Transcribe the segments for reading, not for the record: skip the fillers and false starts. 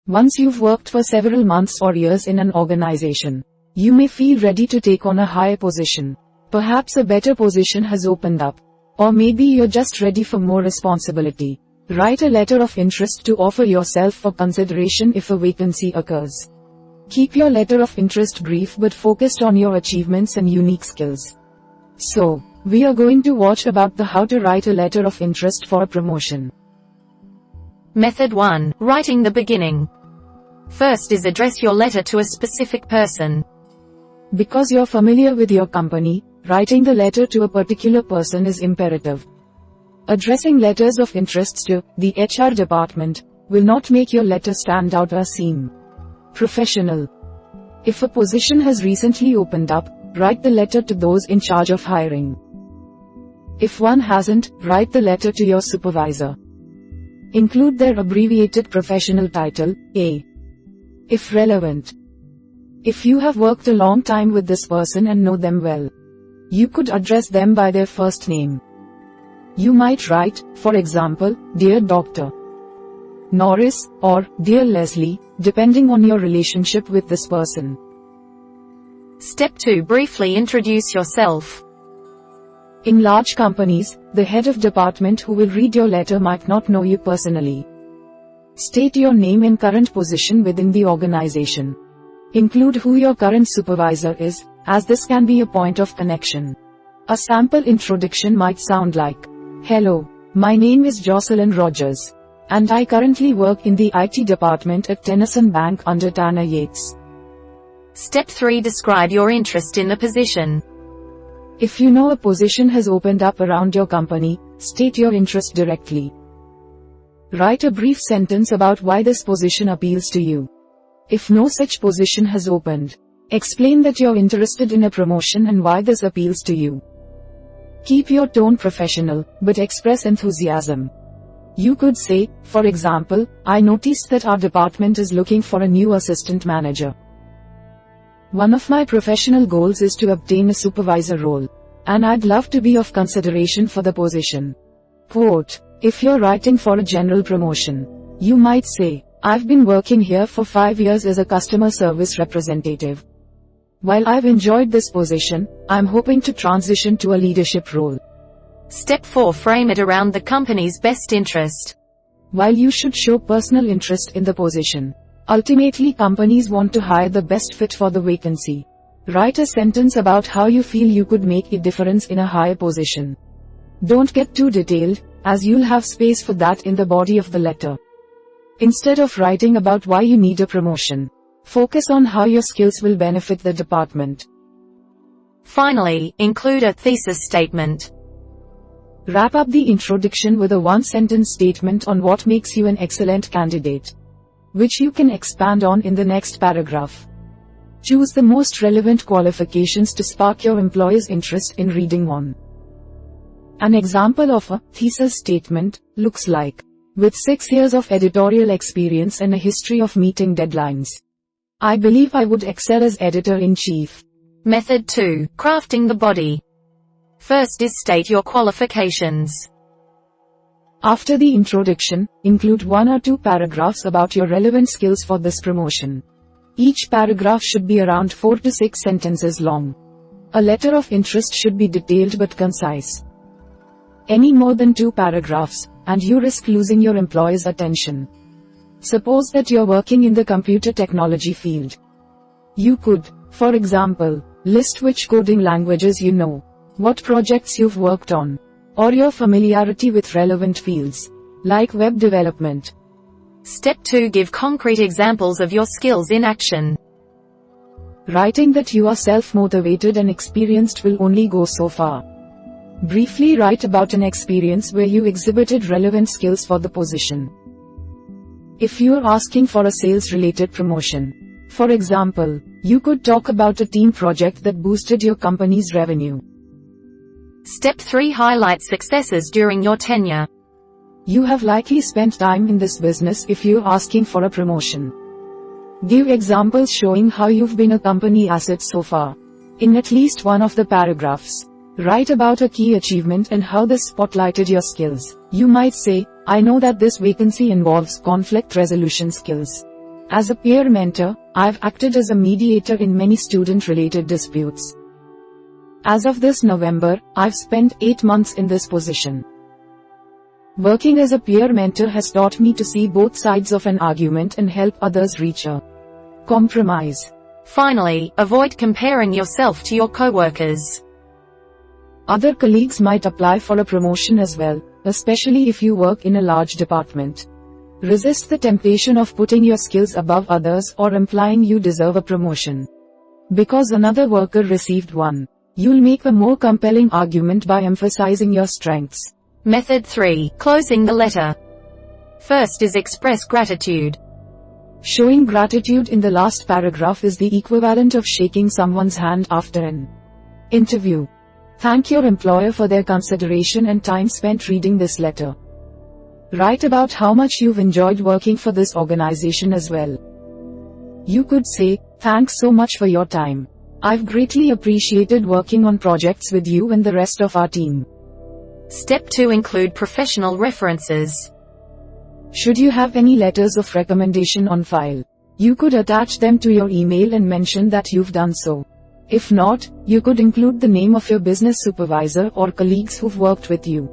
Once you've worked for several months or years in an organization, you may feel ready to take on a higher position. Perhaps a better position has opened up. Or maybe you're just ready for more responsibility. Write a letter of interest to offer yourself for consideration if a vacancy occurs. Keep your letter of interest brief but focused on your achievements and unique skills. So, we are going to watch about the how to write a letter of interest for a promotion. Method 1. Writing the beginning. First is address your letter to a specific person. Because you're familiar with your company, writing the letter to a particular person is imperative. Addressing letters of interest to the HR department will not make your letter stand out or seem professional. If a position has recently opened up, write the letter to those in charge of hiring. If one hasn't, write the letter to your supervisor. Include their abbreviated professional title, A. If relevant. If you have worked a long time with this person and know them well, you could address them by their first name. You might write, for example, Dear Dr. Norris, or Dear Leslie, depending on your relationship with this person. Step 2. Briefly introduce yourself. In large companies, the head of department who will read your letter might not know you personally. State your name and current position within the organization. Include who your current supervisor is, as this can be a point of connection. A sample introduction might sound like, Hello, my name is Jocelyn Rogers, and I currently work in the IT department at Tennyson Bank under Tanner Yates. Step 3. Describe your interest in the position. If you know a position has opened up around your company, state your interest directly. Write a brief sentence about why this position appeals to you. If no such position has opened, explain that you're interested in a promotion and why this appeals to you. Keep your tone professional, but express enthusiasm. You could say, for example, I noticed that our department is looking for a new assistant manager. One of my professional goals is to obtain a supervisor role, and I'd love to be of consideration for the position. Quote, if you're writing for a general promotion, you might say, I've been working here for 5 years as a customer service representative. While I've enjoyed this position, I'm hoping to transition to a leadership role. Step 4. Frame it around the company's best interest. While you should show personal interest in the position, ultimately companies want to hire the best fit for the vacancy. Write a sentence about how you feel you could make a difference in a higher position. Don't get too detailed, as you'll have space for that in the body of the letter. Instead of writing about why you need a promotion, focus on how your skills will benefit the department. Finally, include a thesis statement. Wrap up the introduction with a one-sentence statement on what makes you an excellent candidate, which you can expand on in the next paragraph. Choose the most relevant qualifications to spark your employer's interest in reading one. An example of a thesis statement looks like, with 6 years of editorial experience and a history of meeting deadlines, I believe I would excel as editor-in-chief. Method 2. Crafting the body. First is state your qualifications. After the introduction, include 1 or 2 paragraphs about your relevant skills for this promotion. Each paragraph should be around 4 to 6 sentences long. A letter of interest should be detailed but concise. Any more than 2 paragraphs, and you risk losing your employer's attention. Suppose that you're working in the computer technology field. You could, for example, list which coding languages you know, what projects you've worked on, or your familiarity with relevant fields, like web development. Step 2. Give concrete examples of your skills in action. Writing that you are self-motivated and experienced will only go so far. Briefly write about an experience where you exhibited relevant skills for the position. If you are asking for a sales-related promotion, for example, you could talk about a team project that boosted your company's revenue. Step 3. Highlight successes during your tenure. You have likely spent time in this business if you're asking for a promotion. Give examples showing how you've been a company asset so far. In at least one of the paragraphs, write about a key achievement and how this spotlighted your skills. You might say, I know that this vacancy involves conflict resolution skills. As a peer mentor, I've acted as a mediator in many student-related disputes. As of this November, I've spent 8 months in this position. Working as a peer mentor has taught me to see both sides of an argument and help others reach a compromise. Finally, avoid comparing yourself to your coworkers. Other colleagues might apply for a promotion as well, especially if you work in a large department. Resist the temptation of putting your skills above others or implying you deserve a promotion. Because another worker received one, you'll make a more compelling argument by emphasizing your strengths. Method 3. Closing the letter. First is express gratitude. Showing gratitude in the last paragraph is the equivalent of shaking someone's hand after an interview. Thank your employer for their consideration and time spent reading this letter. Write about how much you've enjoyed working for this organization as well. You could say, "Thanks so much for your time. I've greatly appreciated working on projects with you and the rest of our team." Step 2. Include professional references. Should you have any letters of recommendation on file, you could attach them to your email and mention that you've done so. If not, you could include the name of your business supervisor or colleagues who've worked with you.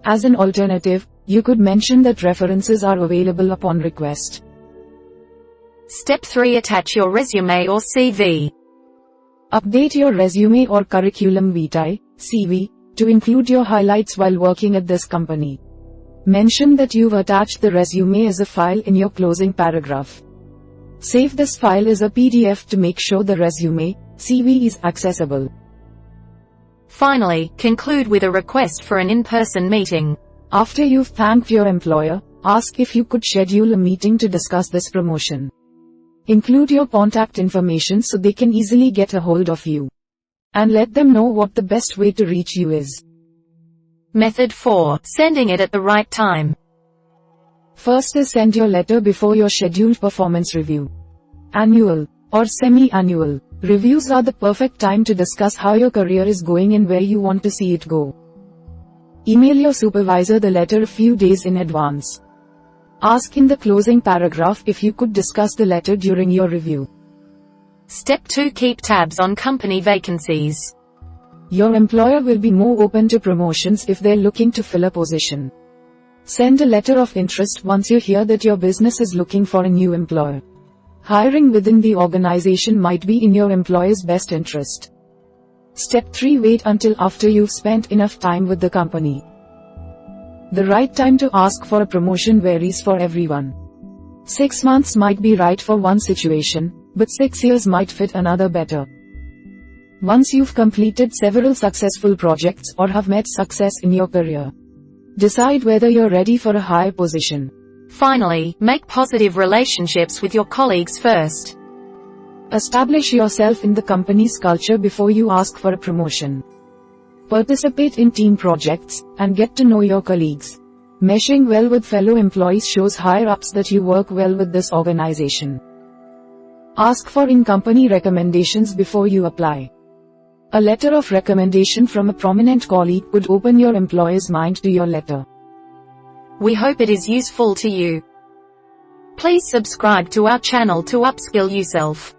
As an alternative, you could mention that references are available upon request. Step 3. Attach your resume or CV. Update your resume or curriculum vitae, CV, to include your highlights while working at this company. Mention that you've attached the resume as a file in your closing paragraph. Save this file as a PDF to make sure the resume, CV is accessible. Finally, conclude with a request for an in-person meeting. After you've thanked your employer, ask if you could schedule a meeting to discuss this promotion. Include your contact information so they can easily get a hold of you. And let them know what the best way to reach you is. Method 4. Sending it at the right time. First is send your letter before your scheduled performance review. Annual or semi-annual reviews are the perfect time to discuss how your career is going and where you want to see it go. Email your supervisor the letter a few days in advance. Ask in the closing paragraph if you could discuss the letter during your review. Step 2. Keep tabs on company vacancies. Your employer will be more open to promotions if they're looking to fill a position. Send a letter of interest once you hear that your business is looking for a new employer. Hiring within the organization might be in your employer's best interest. Step 3. Wait until after you've spent enough time with the company. The right time to ask for a promotion varies for everyone. 6 months might be right for one situation, but 6 years might fit another better. Once you've completed several successful projects or have met success in your career, decide whether you're ready for a higher position. Finally, make positive relationships with your colleagues first. Establish yourself in the company's culture before you ask for a promotion. Participate in team projects, and get to know your colleagues. Meshing well with fellow employees shows higher-ups that you work well with this organization. Ask for in-company recommendations before you apply. A letter of recommendation from a prominent colleague could open your employer's mind to your letter. We hope it is useful to you. Please subscribe to our channel to upskill yourself.